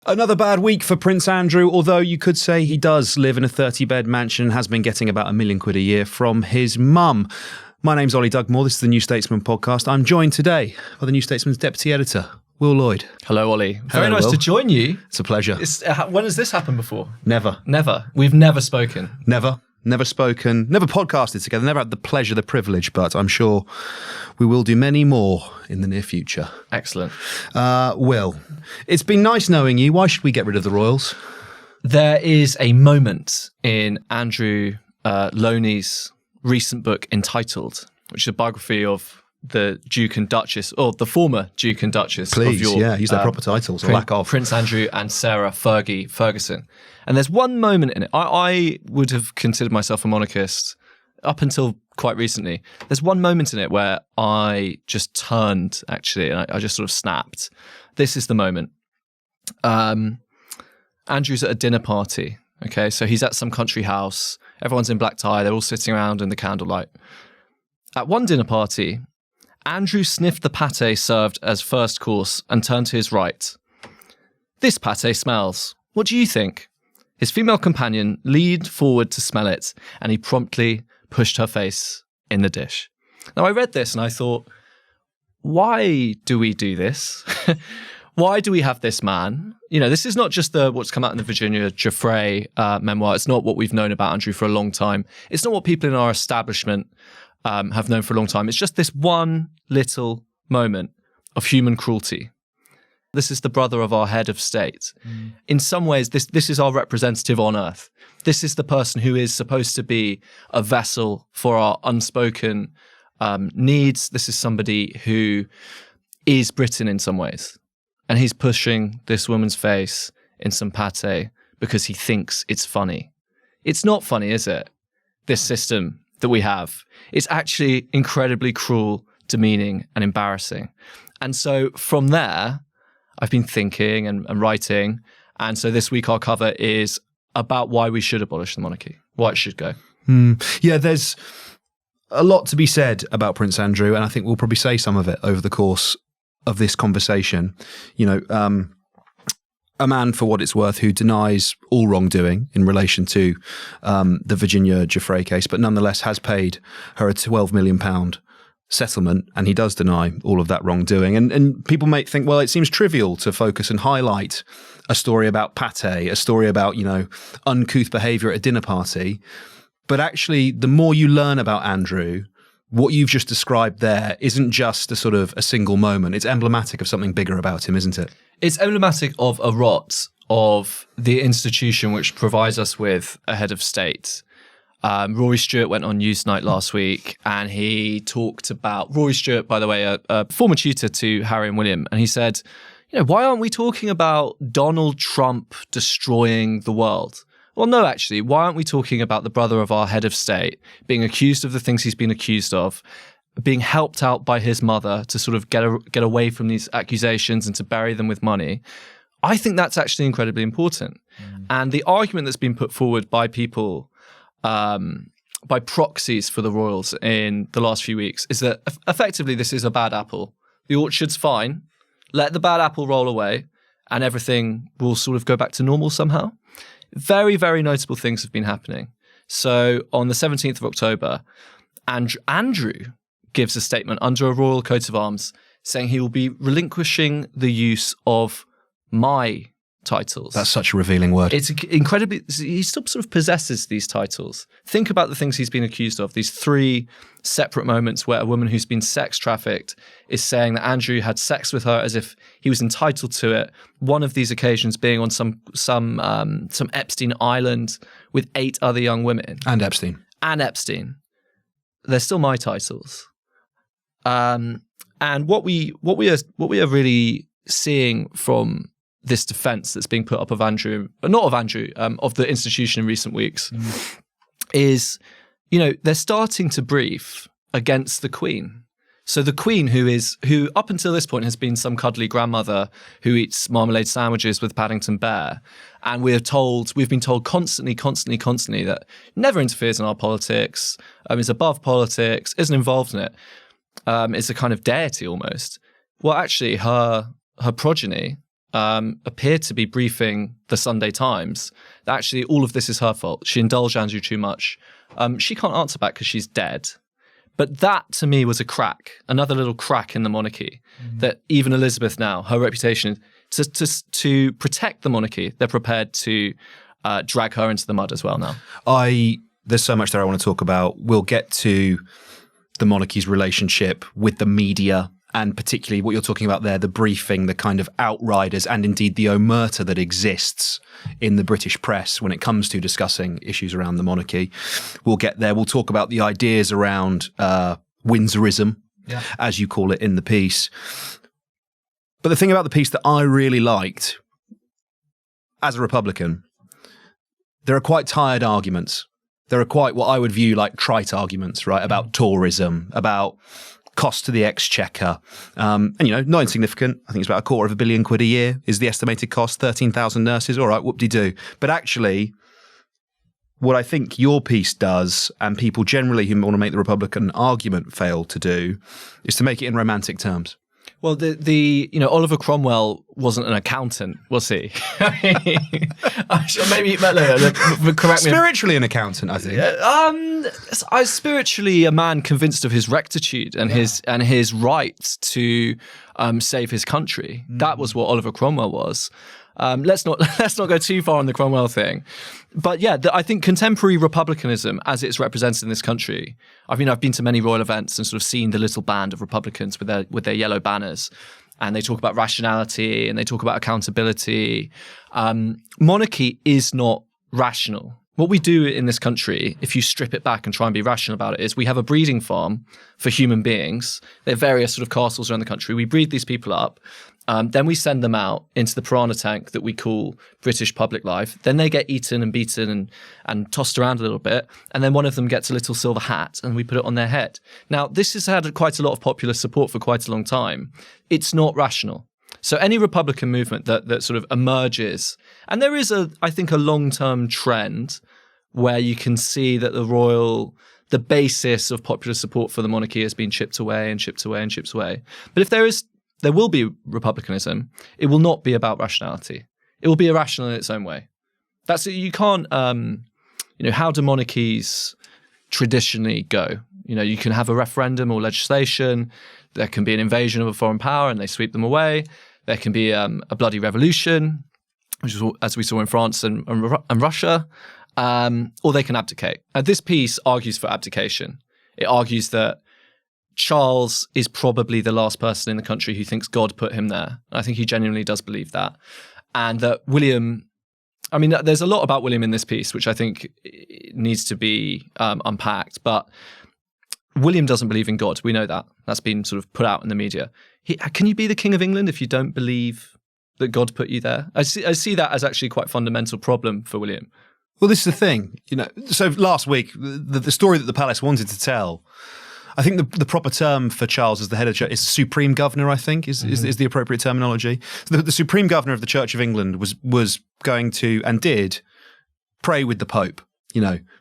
Another bad week for Prince Andrew, although you could say he does live in a 30-bed mansion and has been getting about £1 million a year from his mum. My name's Oli Dugmore. This is the New Statesman podcast. I'm joined today by the New Statesman's deputy editor, Will Lloyd. Hello, Oli. Hello, Very nice Will. to join you. It's a pleasure. When has this happened before? Never. We've never spoken. Never spoken, never podcasted together, never had the pleasure, the privilege, but I'm sure we will do many more in the near future. Excellent. Will, it's been nice knowing you. Why should we get rid of the royals? There is a moment in Andrew Loney's recent book entitled, which is a biography of the Duke and Duchess, or the former Duke and Duchess of York. Please, use their proper titles, or lack of. Prince Andrew and Sarah Ferguson. And there's one moment in it. I would have considered myself a monarchist up until quite recently. There's one moment in it where I just turned, actually, and I just sort of snapped. This is the moment. Andrew's at a dinner party, okay? So he's at some country house. Everyone's in black tie. They're all sitting around in the candlelight. At one dinner party, Andrew sniffed the pâté served as first course and turned to his right. "This pâté smells. What do you think?" His female companion leaned forward to smell it, and he promptly pushed her face in the dish. Now, I read this and I thought, why do we do this? Why do we have this man? You know, this is not just what's come out in the Virginia Giuffre memoir. It's not what we've known about Andrew for a long time. It's not what people in our establishment have known for a long time. It's just this one little moment of human cruelty. This is the brother of our head of state. In some ways, this is our representative on earth. This is the person who is supposed to be a vessel for our unspoken needs. This is somebody who is Britain in some ways. And he's pushing this woman's face in some pâté because he thinks it's funny. It's not funny, is it? This system that we have. It's actually incredibly cruel, demeaning, and embarrassing. And so from there, I've been thinking and writing. And so this week our cover is about why we should abolish the monarchy, why it should go. Yeah, there's a lot to be said about Prince Andrew, and I think we'll probably say some of it over the course of this conversation. You know, a man, for what it's worth, who denies all wrongdoing in relation to the Virginia Giuffre case, but nonetheless has paid her a £12 million settlement, and he does deny all of that wrongdoing. And people may think, well, it seems trivial to focus and highlight a story about pâté, a story about, you know, uncouth behaviour at a dinner party. But actually, the more you learn about Andrew, what you've just described there isn't just a single moment. It's emblematic of something bigger about him, isn't it? It's emblematic of a rot of the institution which provides us with a head of state. Rory Stewart went on Newsnight last week and he talked about, Rory Stewart, by the way, a former tutor to Harry and William, and he said, you know, why aren't we talking about Donald Trump destroying the world? Well, no, actually, why aren't we talking about the brother of our head of state being accused of the things he's been accused of, being helped out by his mother to sort of get away from these accusations and to bury them with money? I think that's actually incredibly important. And the argument that's been put forward by people, by proxies for the royals in the last few weeks, is that effectively this is a bad apple. The orchard's fine. Let the bad apple roll away and everything will sort of go back to normal somehow. Very, very notable things have been happening. So on the 17th of October, Andrew gives a statement under a royal coat of arms saying he will be relinquishing the use of my titles. That's such a revealing word. It's incredibly, he still sort of possesses these titles. Think about the things he's been accused of, these three separate moments where a woman who's been sex trafficked is saying that Andrew had sex with her as if he was entitled to it. One of these occasions being on some Epstein Island with 8 other young women. And Epstein. They're still my titles. And what we are really seeing from this defense that's being put up of Andrew, not of Andrew, of the institution in recent weeks, is, you know, they're starting to brief against the Queen. So the Queen, who up until this point has been some cuddly grandmother who eats marmalade sandwiches with Paddington Bear, and we've been told constantly that never interferes in our politics, is above politics, isn't involved in it, is a kind of deity almost. Well, actually, her progeny appeared to be briefing the Sunday Times that actually all of this is her fault. She indulged Andrew too much. She can't answer back because she's dead. But that, to me, was a crack, another little crack in the monarchy, that even Elizabeth now, her reputation, to protect the monarchy, they're prepared to drag her into the mud as well now. There's so much that I want to talk about. We'll get to the monarchy's relationship with the media, and particularly what you're talking about there, the briefing, the kind of outriders, and indeed the omerta that exists in the British press when it comes to discussing issues around the monarchy. We'll get there. We'll talk about the ideas around Windsorism, as you call it in the piece. But the thing about the piece that I really liked, as a Republican, there are quite tired arguments. There are quite what I would view like trite arguments, right, about tourism, about cost to the exchequer, and not insignificant. I think it's about £250 million a year is the estimated cost. 13,000 nurses. All right, whoop-de-doo. But actually, what I think your piece does, and people generally who want to make the Republican argument fail to do, is to make it in romantic terms. Well, Oliver Cromwell wasn't an accountant, was he? Maybe correct me. Spiritually an accountant, I think. I was spiritually a man convinced of his rectitude and his right to save his country. That was what Oliver Cromwell was. Let's not go too far on the Cromwell thing, but I think contemporary republicanism, as it's represented in this country. I've been to many royal events and sort of seen the little band of Republicans with their yellow banners, and they talk about rationality and they talk about accountability. Monarchy is not rational. What we do in this country, if you strip it back and try and be rational about it, is we have a breeding farm for human beings. There are various sort of castles around the country. We breed these people up. Then we send them out into the piranha tank that we call British public life. Then they get eaten and beaten and tossed around a little bit. And then one of them gets a little silver hat and we put it on their head. Now, this has had quite a lot of popular support for quite a long time. It's not rational. So any Republican movement that sort of emerges, and there is I think a long-term trend where you can see that the basis of popular support for the monarchy has been chipped away and chipped away and chipped away. But if there will be republicanism, it will not be about rationality. It will be irrational in its own way. You can't, how do monarchies traditionally go? You can have a referendum or legislation. There can be an invasion of a foreign power and they sweep them away. There can be a bloody revolution, which is as we saw in France and Russia, or they can abdicate. This piece argues for abdication. It argues that Charles is probably the last person in the country who thinks God put him there. I think he genuinely does believe that. And that William, there's a lot about William in this piece, which I think needs to be unpacked. But William doesn't believe in God. We know that. That's been sort of put out in the media. Can you be the King of England if you don't believe that God put you there? I see that as actually quite a fundamental problem for William. Well, this is the thing. So last week, the story that the palace wanted to tell, I think the proper term for Charles as the head of the church is Supreme Governor, I think, is the appropriate terminology. So the Supreme Governor of the Church of England was going to, and did, pray with the Pope.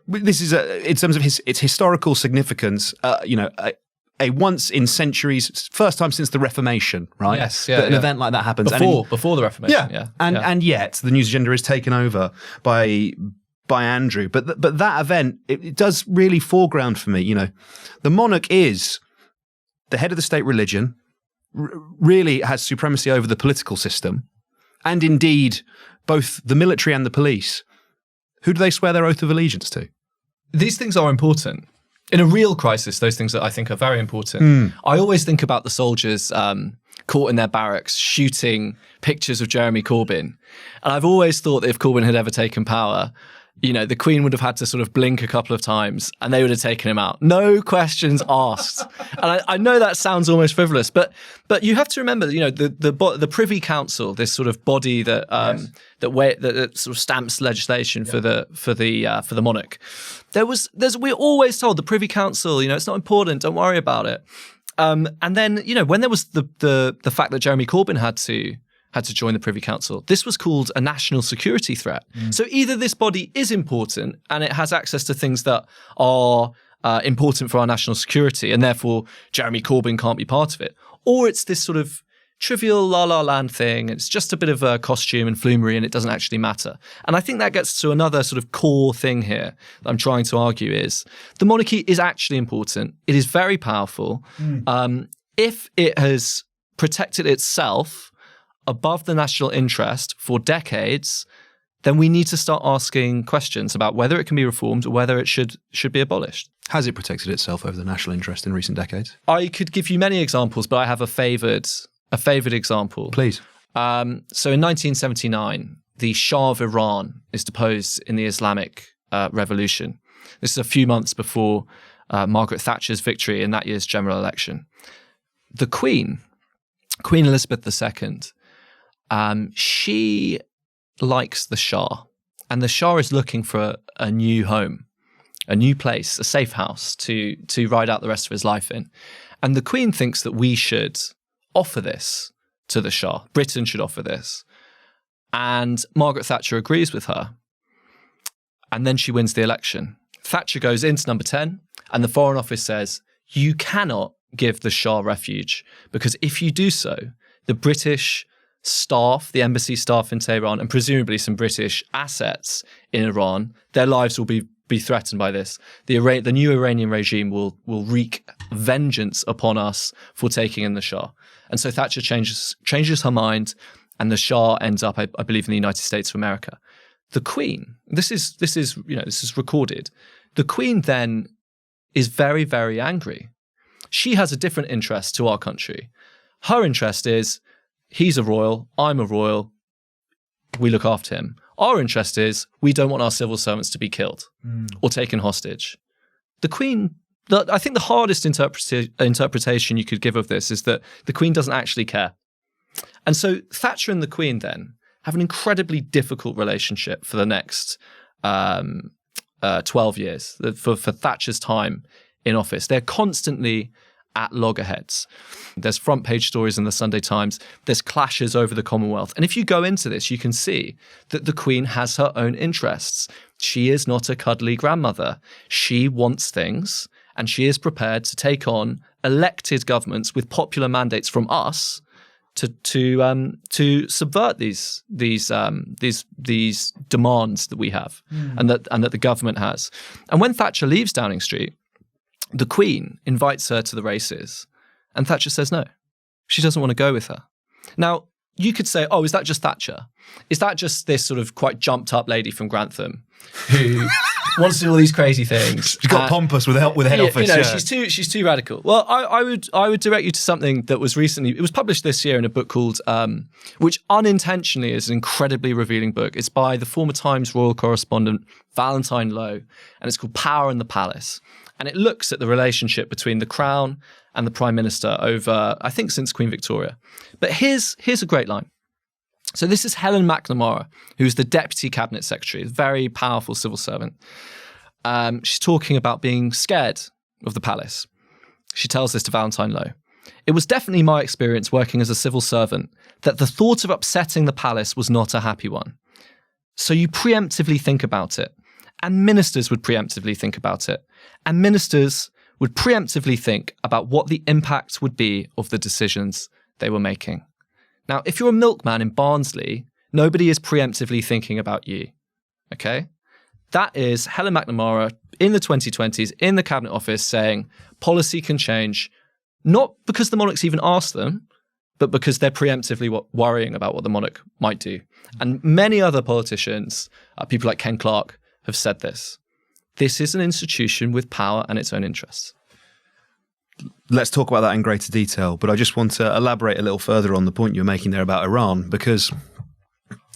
This is, in terms of its historical significance, a once in centuries, first time since the Reformation, right? Yes, that an event like that happens. Before the Reformation, And yet the news agenda is taken over by Andrew. But that event, it does really foreground for me. The monarch is the head of the state religion, really has supremacy over the political system, and indeed both the military and the police. Who do they swear their oath of allegiance to? These things are important. In a real crisis, those things that I think are very important. I always think about the soldiers caught in their barracks shooting pictures of Jeremy Corbyn. And I've always thought that if Corbyn had ever taken power, the Queen would have had to sort of blink a couple of times and they would have taken him out. No questions asked. And I know that sounds almost frivolous, but you have to remember, the Privy Council, this sort of body that that sort of stamps legislation for the monarch. We're always told the Privy Council, it's not important, don't worry about it. And then, when there was the fact that Jeremy Corbyn had to join the Privy Council, this was called a national security threat. So either this body is important and it has access to things that are important for our national security, and therefore Jeremy Corbyn can't be part of it, or it's this sort of trivial La La Land thing. It's just a bit of a costume and flumery, and it doesn't actually matter. And I think that gets to another sort of core thing here that I'm trying to argue is the monarchy is actually important. It is very powerful. If it has protected itself above the national interest for decades, then we need to start asking questions about whether it can be reformed or whether it should be abolished. Has it protected itself over the national interest in recent decades? I could give you many examples, but I have a favoured example. Please. So in 1979, the Shah of Iran is deposed in the Islamic Revolution. This is a few months before Margaret Thatcher's victory in that year's general election. The Queen Elizabeth II, she likes the Shah, and the Shah is looking for a new home, a new place, a safe house to ride out the rest of his life in. And the Queen thinks that we should offer this to the Shah. Britain should offer this. And Margaret Thatcher agrees with her. And then she wins the election. Thatcher goes into number 10, and the Foreign Office says, you cannot give the Shah refuge, because if you do so, the British staff, the embassy staff in Tehran, and presumably some British assets in Iran, their lives will be threatened by this. The new Iranian regime will wreak vengeance upon us for taking in the Shah. And so Thatcher changes her mind, and the Shah ends up, I believe, in the United States of America. The Queen, this is recorded. The Queen then is very, very angry. She has a different interest to our country. Her interest is, he's a royal, I'm a royal, we look after him. Our interest is, we don't want our civil servants to be killed or taken hostage. The Queen, I think the hardest interpretation you could give of this is that the Queen doesn't actually care. And so Thatcher and the Queen then have an incredibly difficult relationship for the next 12 years, for Thatcher's time in office. They're constantly at loggerheads. There's front page stories in the Sunday Times. There's clashes over the Commonwealth. And if you go into this, you can see that the Queen has her own interests. She is not a cuddly grandmother. She wants things, and she is prepared to take on elected governments with popular mandates from us to subvert these demands that we have and that the government has. And when Thatcher leaves Downing Street, the Queen invites her to the races, and Thatcher says no. She doesn't want to go with her. Now, you could say, oh, is that just Thatcher? Is that just this sort of quite jumped up lady from Grantham who wants to do all these crazy things? She's got pompous with the head office. You know, she's too radical. Well, I would direct you to something that was recently, it was published this year in a book called, which unintentionally is an incredibly revealing book. It's by the former Times royal correspondent Valentine Low, and it's called Power in the Palace. And it looks at the relationship between the Crown and the Prime Minister over, I think, since Queen Victoria. But here's a great line. So this is Helen McNamara, who's the Deputy Cabinet Secretary, a very powerful civil servant. She's talking about being scared of the palace. She tells this to Valentine Low. It was definitely my experience working as a civil servant that the thought of upsetting the palace was not a happy one. So you preemptively think about it. And ministers would preemptively think about it. And ministers would preemptively think about what the impact would be of the decisions they were making. Now, if you're a milkman in Barnsley, nobody is preemptively thinking about you, okay? That is Helen McNamara in the 2020s in the Cabinet Office saying policy can change, not because the monarchs even asked them, but because they're preemptively worrying about what the monarch might do. And many other politicians, people like Ken Clarke, have said this. This is an institution with power and its own interests. Let's talk about that in greater detail, but I just want to elaborate a little further on the point you're making there about Iran, because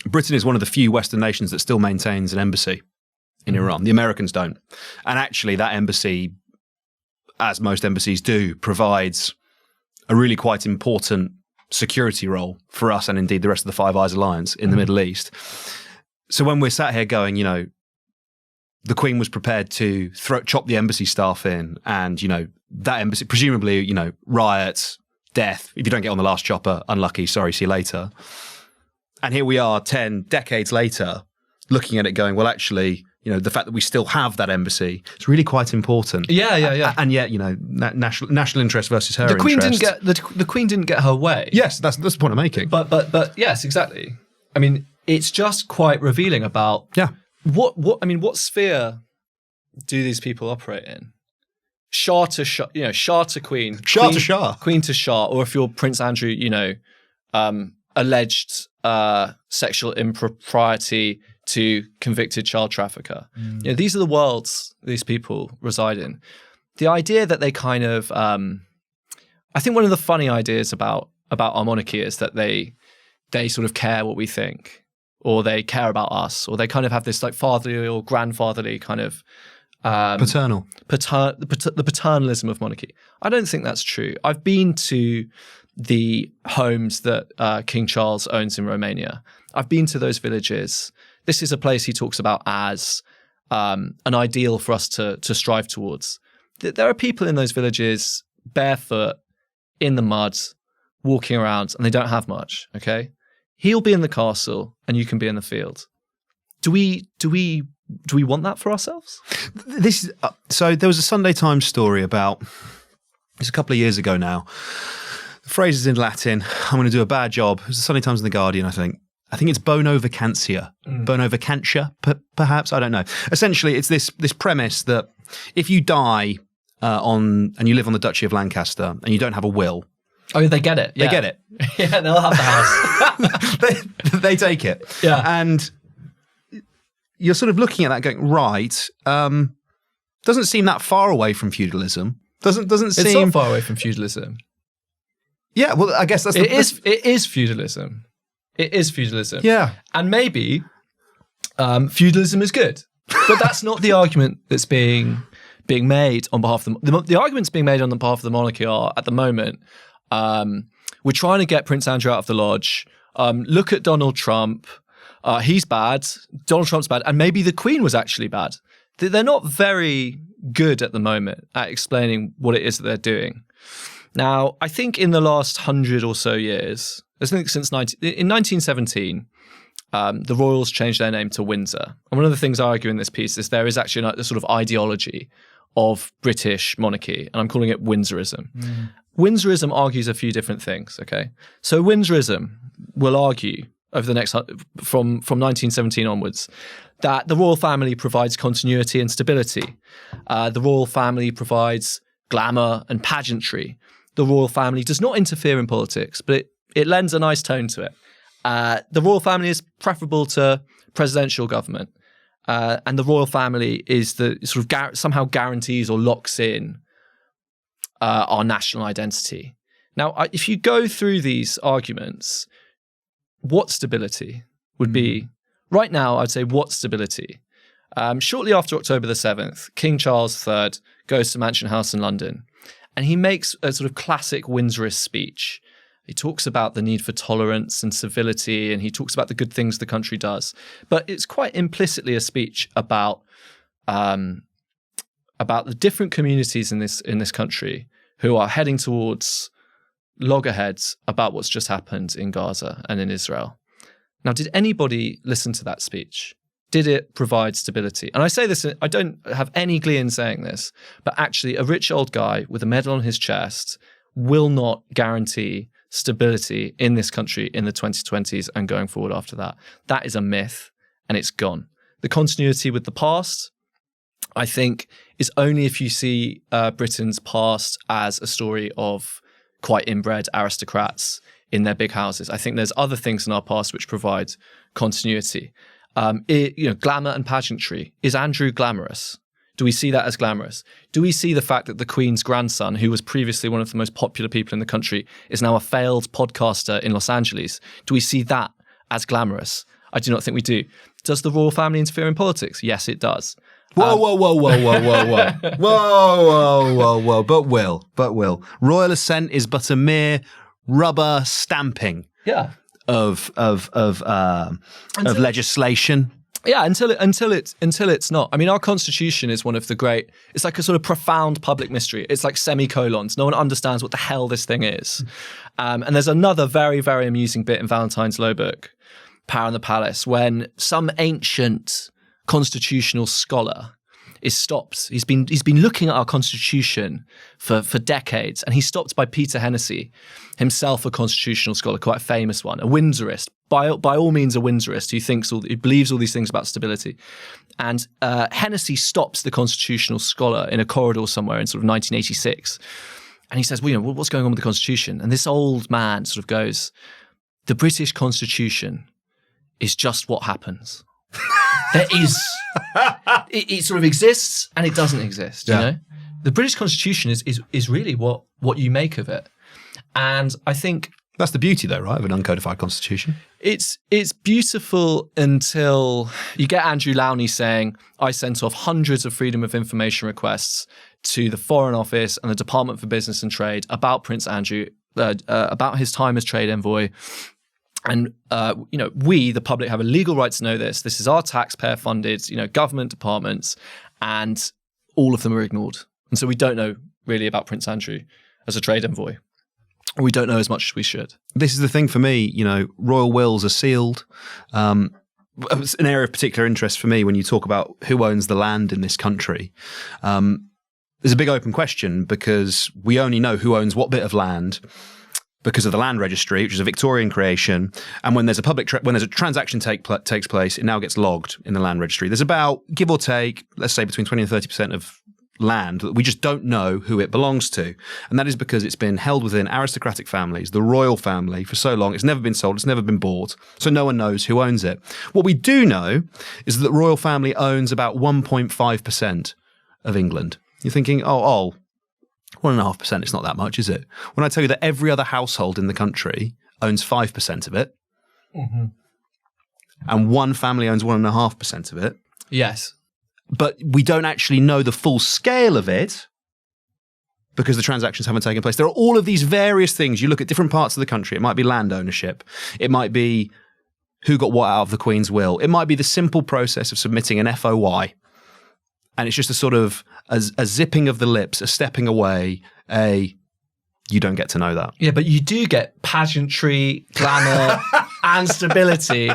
Britain is one of the few Western nations that still maintains an embassy in Iran. The Americans don't. And actually that embassy, as most embassies do, provides a really quite important security role for us and indeed the rest of the Five Eyes Alliance in the Middle East. So when we're sat here going, the Queen was prepared to chop the embassy staff in, and, that embassy, presumably, riots, death. If you don't get on the last chopper, unlucky, sorry, see you later. And here we are 10 decades later, looking at it going, well, actually, the fact that we still have that embassy, it's really quite important. Yeah. And yet, national interest versus her The Queen interest. the Queen didn't get her way. Yes, that's the point I'm making. But yes, exactly. I mean, it's just quite revealing about what sphere do these people operate in? Shah to Shah, Shah to Queen. Shah to Shah. Queen to Shah, or if you're Prince Andrew, alleged sexual impropriety to convicted child trafficker. These are the worlds these people reside in. The idea that they kind of, I think one of the funny ideas about our monarchy is that they sort of care what we think, or they care about us, or they kind of have this like fatherly or grandfatherly kind of Paternal. The paternalism of monarchy. I don't think that's true. I've been to the homes that King Charles owns in Romania. I've been to those villages. This is a place he talks about as an ideal for us to strive towards. There are people in those villages barefoot, in the mud, walking around, and they don't have much, okay? He'll be in the castle and you can be in the field. Do we want that for ourselves? So there was a Sunday Times story about, it's a couple of years ago now. The phrase is in Latin. I'm going to do a bad job. It was the Sunday Times and the Guardian, I think. I think it's bono vacantia. Bono vacantia, perhaps? I don't know. Essentially, it's this premise that if you die and you live on the Duchy of Lancaster and you don't have a will. Oh, they get it. They get it. Yeah, they'll have the house. they take it. Yeah. And you're sort of looking at that going, right, doesn't seem that far away from feudalism. Doesn't seem... It's not far away from feudalism. Yeah, well, I guess that's... It is feudalism. It is feudalism. Yeah. And maybe feudalism is good. But that's not the argument that's being made on behalf of the arguments being made on behalf of the monarchy are, at the moment, we're trying to get Prince Andrew out of the lodge. Look at Donald Trump. He's bad. Donald Trump's bad. And maybe the Queen was actually bad. They're not very good at the moment at explaining what it is that they're doing. Now, I think in the last 100 or so years, I think since in 1917, the royals changed their name to Windsor. And one of the things I argue in this piece is there is actually a sort of ideology of British monarchy, and I'm calling it Windsorism. Windsorism argues a few different things, okay? So Windsorism will argue over the next, from 1917 onwards, that the royal family provides continuity and stability. The royal family provides glamour and pageantry. The royal family does not interfere in politics, but it lends a nice tone to it. The royal family is preferable to presidential government. And the royal family is the sort of somehow guarantees or locks in our national identity. Now, if you go through these arguments, what stability would be? Right now, I'd say what stability? Shortly after October the 7th, King Charles III goes to Mansion House in London, and he makes a sort of classic Windsorist speech. He talks about the need for tolerance and civility, and he talks about the good things the country does. But it's quite implicitly a speech about the different communities in this country who are heading towards loggerheads about what's just happened in Gaza and in Israel. Now, did anybody listen to that speech? Did it provide stability? And I say this, I don't have any glee in saying this, but actually a rich old guy with a medal on his chest will not guarantee stability in this country in the 2020s and going forward after that. That is a myth, and it's gone. The continuity with the past, I think, is only if you see Britain's past as a story of quite inbred aristocrats in their big houses. I think there's other things in our past which provide continuity. Glamour and pageantry. Is Andrew glamorous? Do we see that as glamorous? Do we see the fact that the Queen's grandson, who was previously one of the most popular people in the country, is now a failed podcaster in Los Angeles? Do we see that as glamorous? I do not think we do. Does the royal family interfere in politics? Yes, it does. Whoa. But will. Royal assent is but a mere rubber stamping of legislation. Yeah, until it's not. I mean, our constitution is one of the great. It's like a sort of profound public mystery. It's like semicolons. No one understands what the hell this thing is. And there's another very, very amusing bit in Valentine's Low book, Power in the Palace, when some ancient constitutional scholar is stopped. He's been looking at our constitution for decades, and he's stopped by Peter Hennessy, himself a constitutional scholar, quite a famous one, a Windsorist, by all means a Windsorist who believes all these things about stability. And Hennessy stops the constitutional scholar in a corridor somewhere in sort of 1986, and he says, well, what's going on with the Constitution? And this old man sort of goes, the British Constitution is just what happens. There is, it sort of exists and it doesn't exist, you know? The British Constitution is really what you make of it. And I think... That's the beauty, though, right, of an uncodified constitution? It's beautiful until you get Andrew Lowney saying, I sent off hundreds of freedom of information requests to the Foreign Office and the Department for Business and Trade about Prince Andrew, about his time as trade envoy. And, we, the public, have a legal right to know this. This is our taxpayer-funded, government departments, and all of them are ignored. And so we don't know really about Prince Andrew as a trade envoy. We don't know as much as we should. This is the thing for me, royal wills are sealed. It's an area of particular interest for me when you talk about who owns the land in this country. There's a big open question because we only know who owns what bit of land because of the land registry, which is a Victorian creation. And when there's a transaction takes place, it now gets logged in the land registry. There's about, give or take, let's say between 20 and 30% of land that we just don't know who it belongs to. And that is because it's been held within aristocratic families, the royal family, for so long. It's never been sold. It's never been bought. So no one knows who owns it. What we do know is that the royal family owns about 1.5% of England. You're thinking, 1.5%, it's not that much, is it? When I tell you that every other household in the country owns 5% of it, and one family owns 1.5% of it. Yes. But we don't actually know the full scale of it because the transactions haven't taken place. There are all of these various things. You look at different parts of the country. It might be land ownership. It might be who got what out of the Queen's will. It might be the simple process of submitting an FOI. And it's just a sort of a zipping of the lips, a stepping away, you don't get to know that. Yeah, but you do get pageantry, glamour, and stability.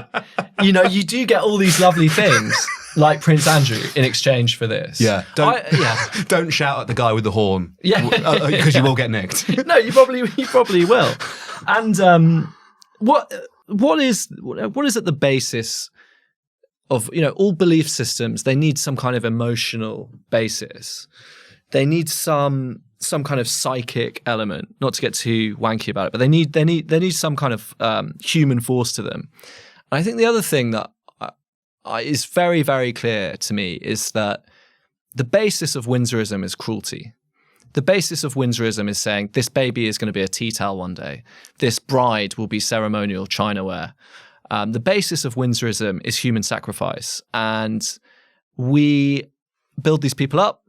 You do get all these lovely things, like Prince Andrew, in exchange for this. Yeah. Don't shout at the guy with the horn. Yeah. Because you will get nicked. No, you probably will. And what is at the basis of, all belief systems? They need some kind of emotional basis. They need some kind of psychic element, not to get too wanky about it, but they need some kind of human force to them. And I think the other thing that is very, very clear to me is that the basis of Windsorism is cruelty. The basis of Windsorism is saying this baby is going to be a tea towel one day. This bride will be ceremonial chinaware. The basis of Windsorism is human sacrifice. And we build these people up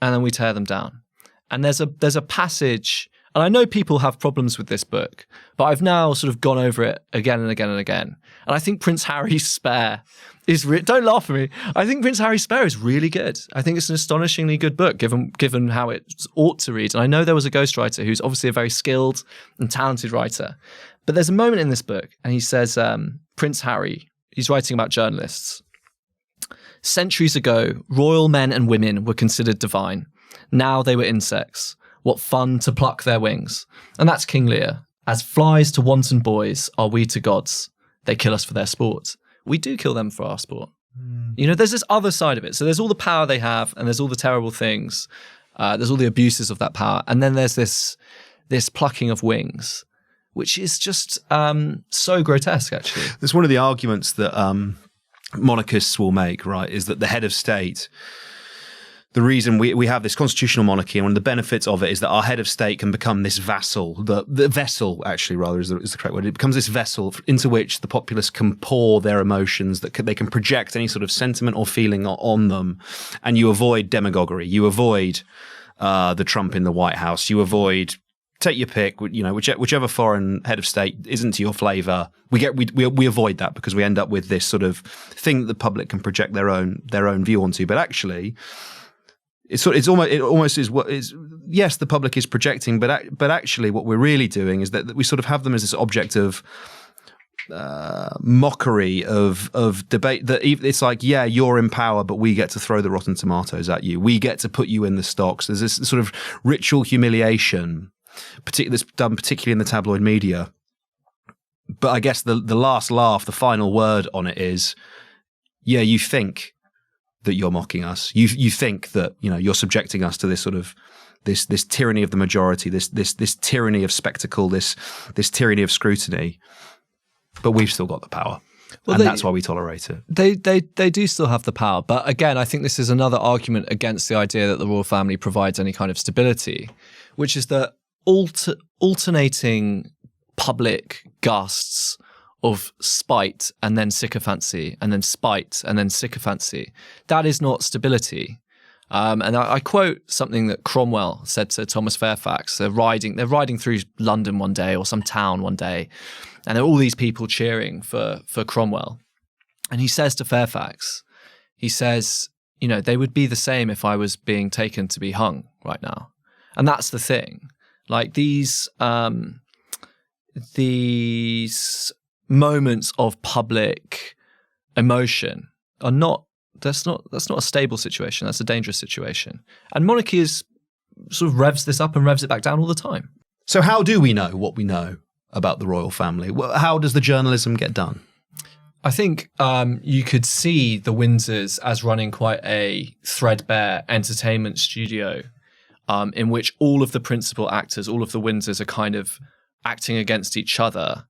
and then we tear them down. And there's a passage, and I know people have problems with this book, but I've now sort of gone over it again and again and again. And I think Prince Harry's Spare is don't laugh at me. I think Prince Harry's Spare is really good. I think it's an astonishingly good book, given how it ought to read. And I know there was a ghostwriter who's obviously a very skilled and talented writer. But there's a moment in this book, and he says, Prince Harry, he's writing about journalists. Centuries ago, royal men and women were considered divine. Now they were insects. What fun to pluck their wings. And that's King Lear. As flies to wanton boys are we to gods. They kill us for their sport. We do kill them for our sport. There's this other side of it. So there's all the power they have, and there's all the terrible things. There's all the abuses of that power. And then there's this plucking of wings, which is just so grotesque, actually. That's one of the arguments that monarchists will make, right, is that the head of state, the reason we have this constitutional monarchy, and one of the benefits of it is that our head of state can become this vassal, the vessel, actually, rather, is the correct word. It becomes this vessel into which the populace can pour their emotions, that they can project any sort of sentiment or feeling on them, and you avoid demagoguery. You avoid the Trump in the White House. You avoid, take your pick, whichever foreign head of state isn't to your flavour. We avoid that because we end up with this sort of thing that the public can project their own view onto. But actually, it almost is what is. Yes, the public is projecting, but actually, what we're really doing is that we sort of have them as this object of mockery of debate that it's like, yeah, you're in power, but we get to throw the rotten tomatoes at you. We get to put you in the stocks. There's this sort of ritual humiliation, that's done particularly in the tabloid media. But I guess the last laugh, the final word on it is, yeah, you think that you're mocking us. You think that, you know, you're subjecting us to this sort of this tyranny of the majority, this tyranny of spectacle, this tyranny of scrutiny. But we've still got the power. Well, and that's why we tolerate it. They do still have the power. But again, I think this is another argument against the idea that the royal family provides any kind of stability, which is that alternating public gusts of spite and then sycophancy and then spite and then sycophancy, that is not stability. And I quote something that Cromwell said to Thomas Fairfax. They're riding through London one day or some town one day, and there are all these people cheering for Cromwell. And he says to Fairfax, he says, you know, they would be the same if I was being taken to be hung right now. And that's the thing. Like these moments of public emotion are not. That's not a stable situation. That's a dangerous situation. And monarchy is sort of revs this up and revs it back down all the time. So how do we know what we know about the royal family? How does the journalism get done? I think you could see the Windsors as running quite a threadbare entertainment studio in which all of the principal actors, all of the Windsors are kind of acting against each other.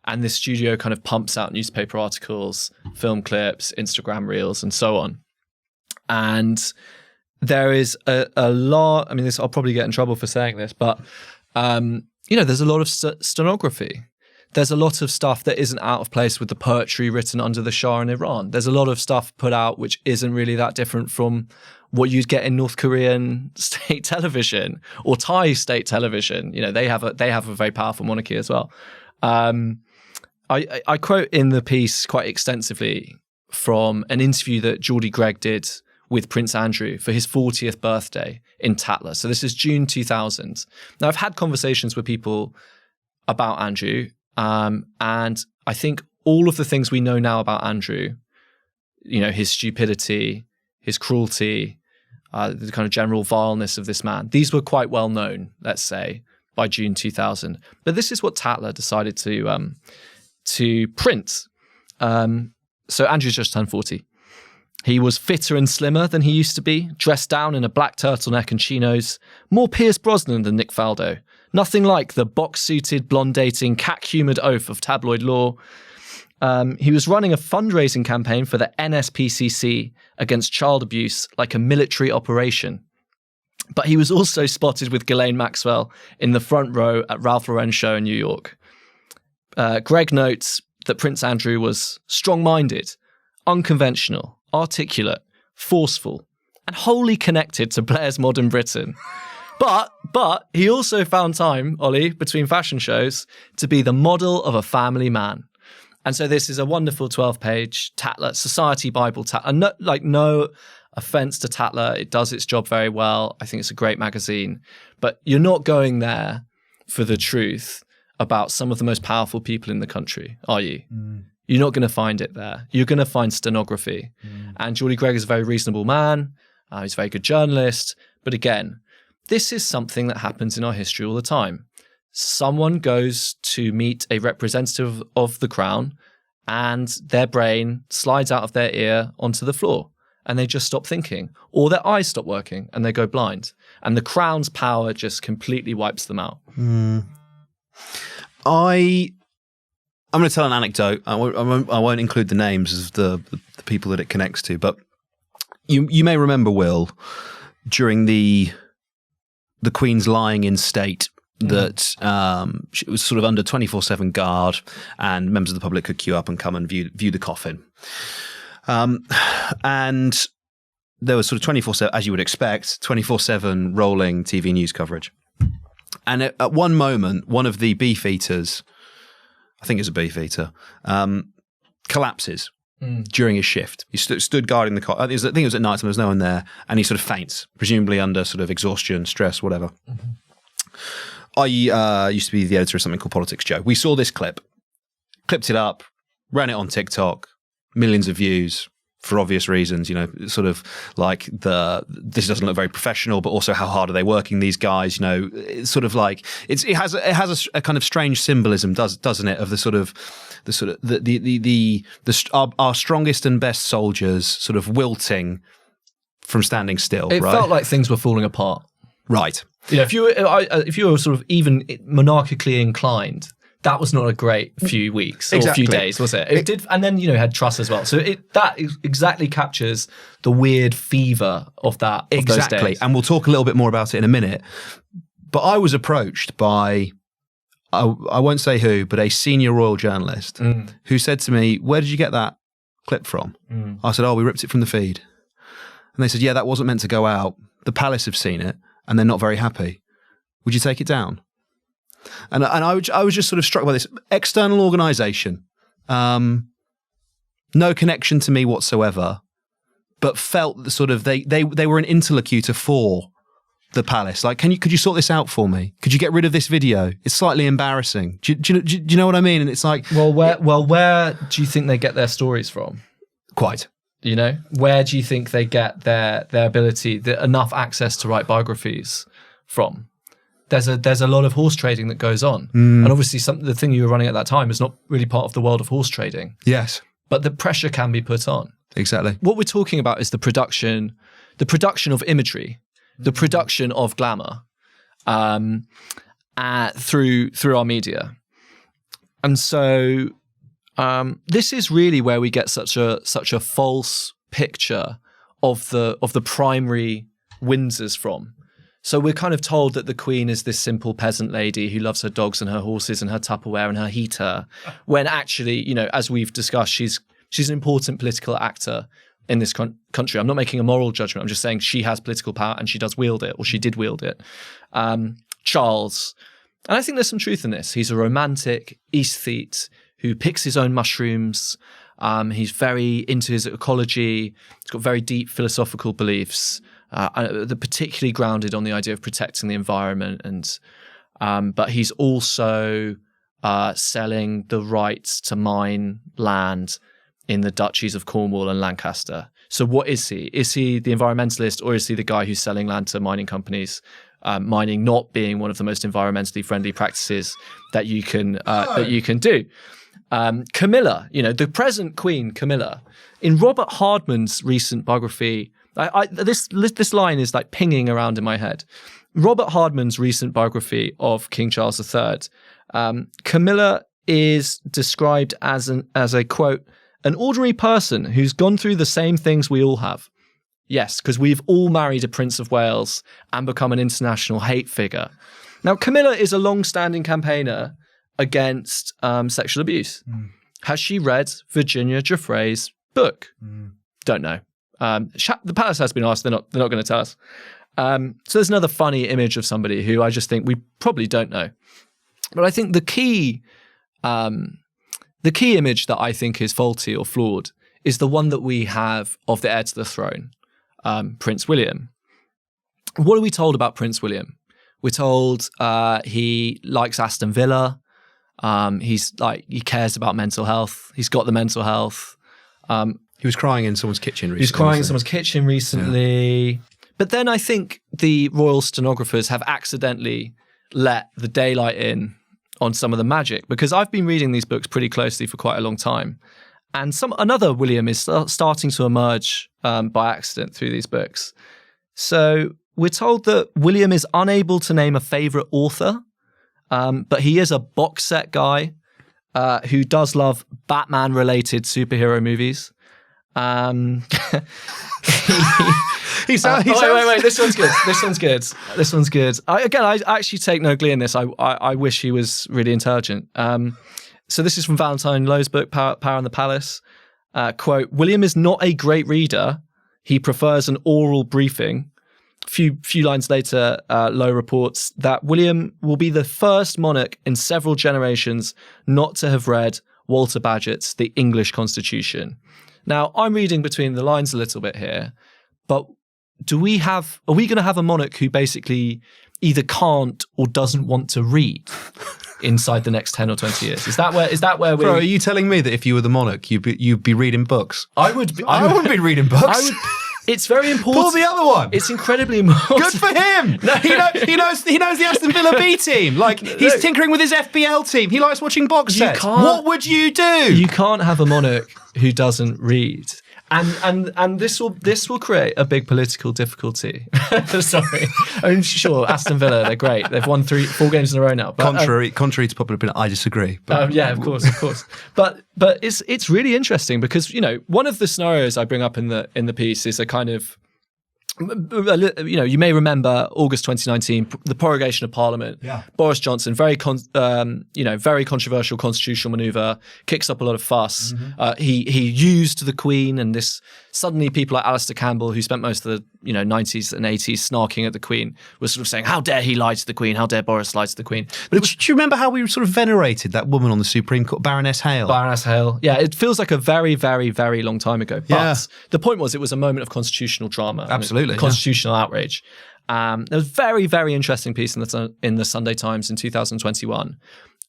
And this studio kind of pumps out newspaper articles, film clips, Instagram reels, and so on. And there is a lot. I mean, I'll probably get in trouble for saying this, but there's a lot of stenography. There's a lot of stuff that isn't out of place with the poetry written under the Shah in Iran. There's a lot of stuff put out which isn't really that different from what you'd get in North Korean state television or Thai state television. You know, they have a very powerful monarchy as well. I quote in the piece quite extensively from an interview that Geordie Greig did with Prince Andrew for his 40th birthday in Tatler. So this is June 2000. Now, I've had conversations with people about Andrew, and I think all of the things we know now about Andrew, you know, his stupidity, his cruelty, the kind of general vileness of this man, these were quite well known, let's say, by June 2000. But this is what Tatler decided to print. So Andrew's just turned 40. He was fitter and slimmer than he used to be, dressed down in a black turtleneck and chinos, more Pierce Brosnan than Nick Faldo. Nothing like the box-suited, blonde-dating, cat-humoured oaf of tabloid law. He was running a fundraising campaign for the NSPCC against child abuse like a military operation. But he was also spotted with Ghislaine Maxwell in the front row at Ralph Lauren show in New York. Greg notes that Prince Andrew was strong-minded, unconventional, articulate, forceful, and wholly connected to Blair's modern Britain. But he also found time, Oli, between fashion shows, to be the model of a family man. And so this is a wonderful 12-page Tatler, Society Bible Tatler. No offense to Tatler, it does its job very well. I think it's a great magazine. But you're not going there for the truth about some of the most powerful people in the country, are you? Mm. You're not going to find it there. You're going to find stenography. Mm. And Geordie Greig is a very reasonable man. He's a very good journalist. But again, this is something that happens in our history all the time. Someone goes to meet a representative of the crown and their brain slides out of their ear onto the floor and they just stop thinking, or their eyes stop working and they go blind. And the crown's power just completely wipes them out. Mm. I'm going to tell an anecdote. I won't include the names of the people that it connects to, but you may remember, Will, during the Queen's lying in state, that it was sort of under 24/7 guard, and members of the public could queue up and come and view the coffin. And there was sort of 24/7, as you would expect, 24/7 rolling TV news coverage. And at one moment, one of the beefeaters, I think it's a beefeater, collapses during his shift. He stood guarding the coffin. I think it was at night, and there was no one there, and he sort of faints, presumably under sort of exhaustion, stress, whatever. Mm-hmm. I used to be the editor of something called Politics Joe. We saw this clip. clipped it up, ran it on TikTok, millions of views for obvious reasons, sort of like this doesn't look very professional, but also how hard are they working, these guys, it's sort of like it has a kind of strange symbolism, doesn't it, of our strongest and best soldiers sort of wilting from standing still. It felt like things were falling apart. Right. If you were sort of even monarchically inclined, that was not a great few weeks or few days, was it? It did, and then had Truss as well. So that exactly captures the weird fever of that. Of those days. And we'll talk a little bit more about it in a minute. But I was approached by, I won't say who, but a senior royal journalist who said to me, "Where did you get that clip from?" I said, "Oh, we ripped it from the feed." And they said, "Yeah, that wasn't meant to go out. The palace have seen it, and they're not very happy. Would you take it down?" And I was just sort of struck by this external organisation, no connection to me whatsoever, but felt that sort of they were an interlocutor for the palace. Like, could you sort this out for me? Could you get rid of this video? It's slightly embarrassing. Do you know what I mean? And it's like, where do you think they get their stories from? Quite. Where do you think they get their ability, enough access to write biographies from? There's a lot of horse trading that goes on. And obviously the thing you were running at that time is not really part of the world of horse trading. Yes. But the pressure can be put on. Exactly. What we're talking about is the production of imagery, the production of glamour through our media. And so this is really where we get such a false picture of the primary Windsors from. So we're kind of told that the Queen is this simple peasant lady who loves her dogs and her horses and her Tupperware and her heater, when actually, as we've discussed, she's an important political actor in this country. I'm not making a moral judgment. I'm just saying she has political power and she does wield it, or she did wield it. Charles, and I think there's some truth in this. He's a romantic aesthete who picks his own mushrooms. He's very into his ecology. He's got very deep philosophical beliefs. They're particularly grounded on the idea of protecting the environment, but he's also selling the rights to mine land in the duchies of Cornwall and Lancaster. So what is he? Is he the environmentalist, or is he the guy who's selling land to mining companies? Mining not being one of the most environmentally friendly practices that you can do. Camilla, the present Queen Camilla, in Robert Hardman's recent biography. This line is like pinging around in my head. Robert Hardman's recent biography of King Charles III, Camilla is described as a quote, an ordinary person who's gone through the same things we all have. Yes, because we've all married a Prince of Wales and become an international hate figure. Now, Camilla is a long-standing campaigner against sexual abuse. Has she read Virginia Giuffre's book? Don't know. The palace has been asked. They're not going to tell us. So there's another funny image of somebody who I just think we probably don't know. But I think the key image that I think is faulty or flawed is the one that we have of the heir to the throne, Prince William. What are we told about Prince William? We're told he likes Aston Villa. He cares about mental health. He's got the mental health. He was crying in someone's kitchen recently. Yeah. But then I think the royal stenographers have accidentally let the daylight in on some of the magic, because I've been reading these books pretty closely for quite a long time. And another William is starting to emerge by accident through these books. So we're told that William is unable to name a favourite author, but he is a box set guy who does love Batman-related superhero movies. Wait. This one's good. I actually take no glee in this. I wish he was really intelligent. So this is from Valentine Lowe's book, Power and the Palace. Quote, William is not a great reader. He prefers an oral briefing. Few lines later, Lowe reports that William will be the first monarch in several generations not to have read Walter Bagehot's The English Constitution. Now, I'm reading between the lines a little bit here, but are we going to have a monarch who basically either can't or doesn't want to read? inside the next 10 or 20 years? Is that where we? Bro, are you telling me that if you were the monarch, you'd be reading books? I wouldn't be reading books. It's very important. Pull the other one. It's incredibly important. Good for him. No, he knows the Aston Villa B team. Like, he's tinkering with his FPL team. He likes watching box sets. What would you do? You can't have a monarch who doesn't read. And this will create a big political difficulty. Sorry, I'm sure Aston Villa, they're great. They've won 4 games in a row now. But, contrary to popular opinion, I disagree. But. Yeah, of course. But it's really interesting because one of the scenarios I bring up in the piece is a kind of. You may remember August 2019, the prorogation of Parliament. Yeah. Boris Johnson, very controversial constitutional manoeuvre, kicks up a lot of fuss. Mm-hmm. He used the Queen, and this suddenly people like Alistair Campbell, who spent most of the 90s and 80s snarking at the Queen, was sort of saying, "How dare he lie to the Queen? How dare Boris lie to the Queen?" But do you remember how we sort of venerated that woman on the Supreme Court, Baroness Hale? Baroness Hale. Yeah, it feels like a very, very, very long time ago. But the point was, it was a moment of constitutional drama. Absolutely. Constitutional outrage. There was a very, very interesting piece in the Sunday Times in 2021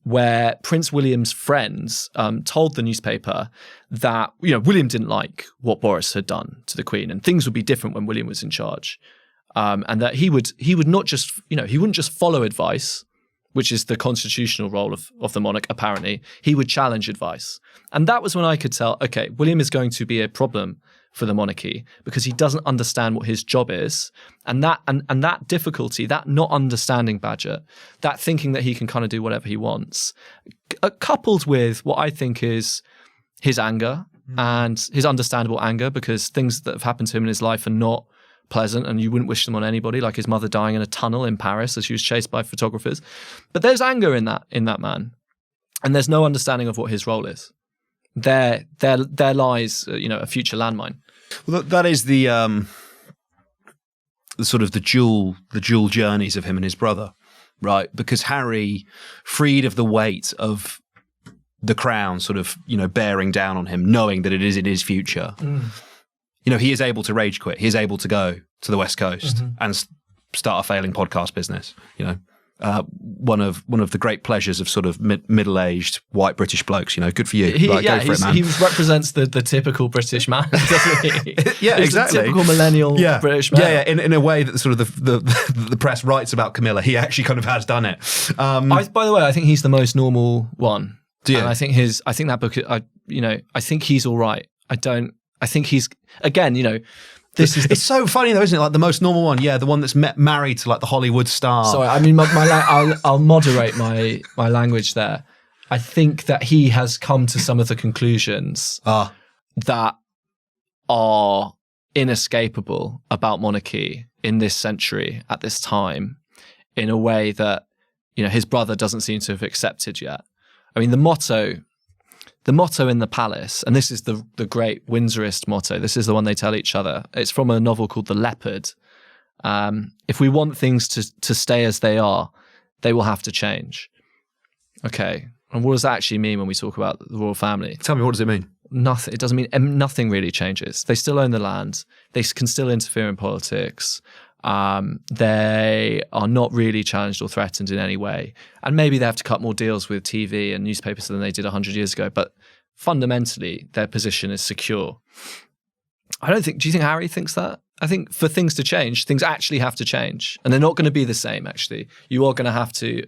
where Prince William's friends told the newspaper that William didn't like what Boris had done to the Queen, and things would be different when William was in charge, and that he would not just he wouldn't just follow advice, which is the constitutional role of the monarch. Apparently, he would challenge advice, and that was when I could tell, okay, William is going to be a problem for the monarchy because he doesn't understand what his job is, and that difficulty, that not understanding Badger, that thinking that he can kind of do whatever he wants, coupled with what I think is his anger and his understandable anger, because things that have happened to him in his life are not pleasant and you wouldn't wish them on anybody, like his mother dying in a tunnel in Paris as she was chased by photographers. But there's anger in that man, and there's no understanding of what his role is. There lies, a future landmine. Well, that is the sort of the dual journeys of him and his brother, right? Because Harry, freed of the weight of the crown, sort of bearing down on him, knowing that it is in his future. He is able to rage quit. He is able to go to the West Coast and start a failing podcast business. One of the great pleasures of sort of middle-aged white British blokes. Good for you. Go for it, man. He represents the typical British man, doesn't he? Yeah, exactly. A typical millennial British man. Yeah. In a way that sort of the press writes about Camilla, he actually kind of has done it. By the way, I think he's the most normal one. Do you? And I think that book. I think he's all right. I think he's again. It's so funny though, isn't it? Like the most normal one, the one that's married to like the Hollywood star. Sorry, I mean, I'll moderate my language there. I think that he has come to some of the conclusions that are inescapable about monarchy in this century at this time, in a way that his brother doesn't seem to have accepted yet. I mean, the motto in the palace, and this is the great Windsorist motto, this is the one they tell each other. It's from a novel called The Leopard. If we want things to stay as they are, they will have to change. Okay, and what does that actually mean when we talk about the royal family? Tell me, what does it mean? Nothing. It doesn't mean nothing really changes. They still own the land. They can still interfere in politics. They are not really challenged or threatened in any way. And maybe they have to cut more deals with TV and newspapers than they did 100 years ago. But fundamentally, their position is secure. Do you think Harry thinks that? I think for things to change, things actually have to change. And they're not going to be the same, actually. You are going to have to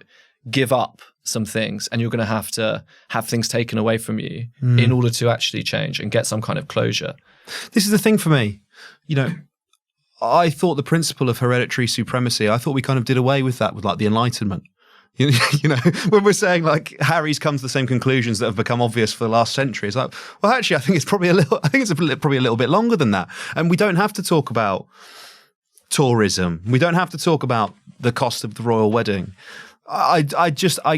give up some things, and you're going to have things taken away from you in order to actually change and get some kind of closure. This is the thing for me. I thought the principle of hereditary supremacy, I thought we kind of did away with that with like the Enlightenment. When we're saying like Harry's come to the same conclusions that have become obvious for the last century, it's like, well, actually, I think it's probably a little bit longer than that. And we don't have to talk about tourism. We don't have to talk about the cost of the royal wedding. I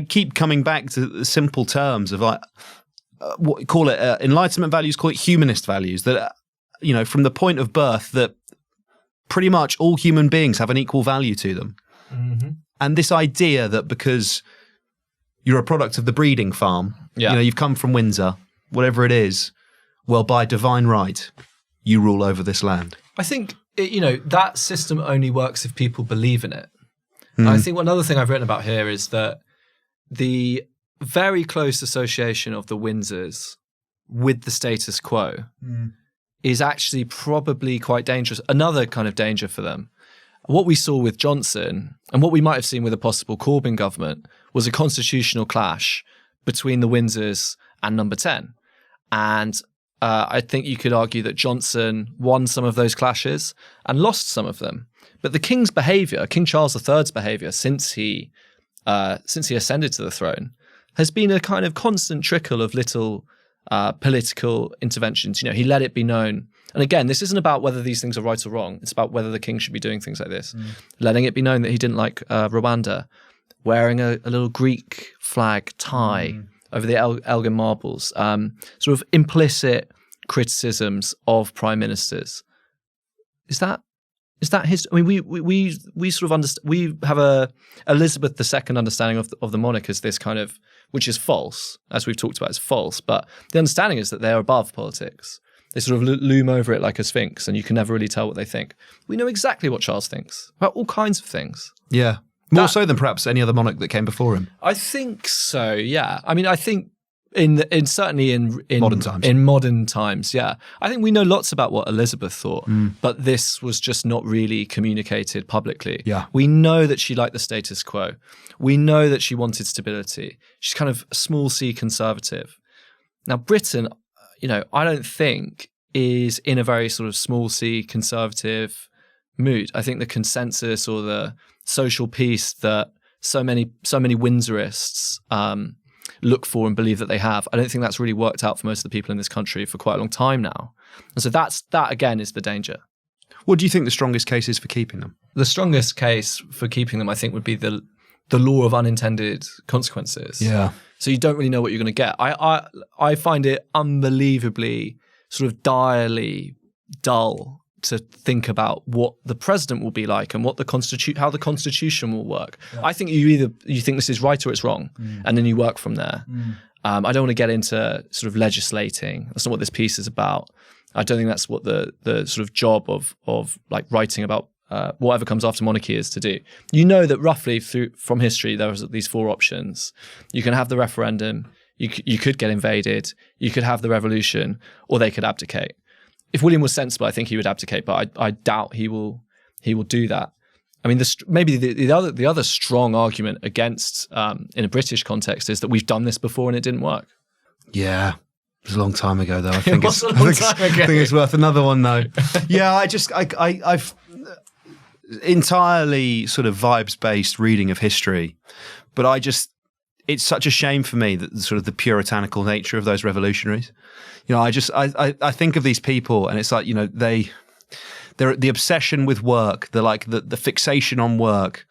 keep coming back to the simple terms of like, call it Enlightenment values, call it humanist values, that, from the point of birth, that pretty much all human beings have an equal value to them. Mm-hmm. And this idea that because you're a product of the breeding farm, you've come from Windsor, whatever it is, well, by divine right, you rule over this land. I think, that system only works if people believe in it. And I think another thing I've written about here is that the very close association of the Windsors with the status quo is actually probably quite dangerous. Another kind of danger for them. What we saw with Johnson and what we might have seen with a possible Corbyn government was a constitutional clash between the Windsors and Number 10. And I think you could argue that Johnson won some of those clashes and lost some of them. But the King's behaviour, King Charles III's behaviour since he ascended to the throne, has been a kind of constant trickle of little political interventions. You know, he let it be known. And again, this isn't about whether these things are right or wrong. It's about whether the king should be doing things like this. Letting it be known that he didn't like Rwanda, wearing a little Greek flag tie over the Elgin marbles, sort of implicit criticisms of prime ministers. Is that his? I mean, we sort of understand. We have a Elizabeth II understanding of the monarch as this kind of, which is false, as we've talked about, is false. But the understanding is that they are above politics. They sort of loom over it like a sphinx, and you can never really tell what they think. We know exactly what Charles thinks about all kinds of things. Yeah. More so than perhaps any other monarch that came before him. I think so, yeah. I mean, I think certainly in modern times, yeah. I think we know lots about what Elizabeth thought, but this was just not really communicated publicly. Yeah. We know that she liked the status quo. We know that she wanted stability. She's kind of small c conservative. Now, Britain, you know, I don't think is in a very sort of small c conservative mood. I think the consensus or the social peace that so many Windsorists look for and believe that they have, I don't think that's really worked out for most of the people in this country for quite a long time now. And so that again is the danger. What do you think the strongest case is for keeping them? The strongest case for keeping them, I think, would be the law of unintended consequences. Yeah. So you don't really know what you're going to get. I find it unbelievably sort of direly dull to think about what the president will be like and what how the constitution will work. Yeah. I think you think this is right or it's wrong, and then you work from there. I don't want to get into sort of legislating. That's not what this piece is about. I don't think that's what the sort of job of like writing about whatever comes after monarchy is to do. You know that roughly from history there was these four options. You can have the referendum, you could get invaded, you could have the revolution, or they could abdicate. If William was sensible, I think he would abdicate, but I doubt he will do that. I mean, maybe the other strong argument against in a British context is that we've done this before and it didn't work. Yeah. It was a long time ago, though. I think I think it's worth another one, though. Yeah, I've entirely sort of vibes-based reading of history, but it's such a shame for me that sort of the puritanical nature of those revolutionaries. You know, I think of these people, and it's like, you know, they're the obsession with work, the fixation on work,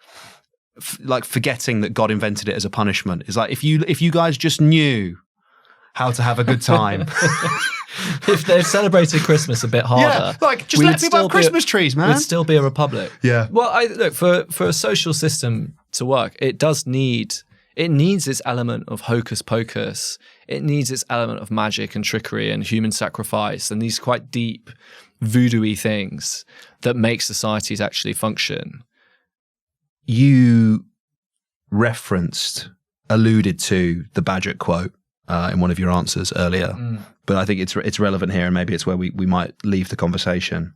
like forgetting that God invented it as a punishment. It's like if you guys just knew how to have a good time. If they celebrated Christmas a bit harder, yeah, like just let people have Christmas trees, man. We'd still be a republic. Yeah. Well, look, for a social system to work, it needs its element of hocus pocus. It needs its element of magic and trickery and human sacrifice and these quite deep voodoo-y things that make societies actually function. You alluded to the Bagehot quote in one of your answers earlier, but I think it's relevant here, and maybe it's where we might leave the conversation.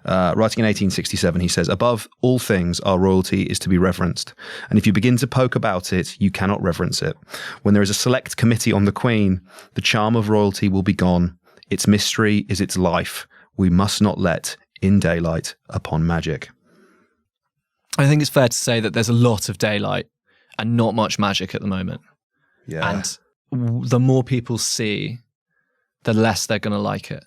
Writing in 1867, he says, "Above all things, our royalty is to be reverenced. And if you begin to poke about it, you cannot reverence it. When there is a select committee on the Queen, the charm of royalty will be gone. Its mystery is its life. We must not let in daylight upon magic." I think it's fair to say that there's a lot of daylight and not much magic at the moment. Yeah. And the more people see, the less they're going to like it.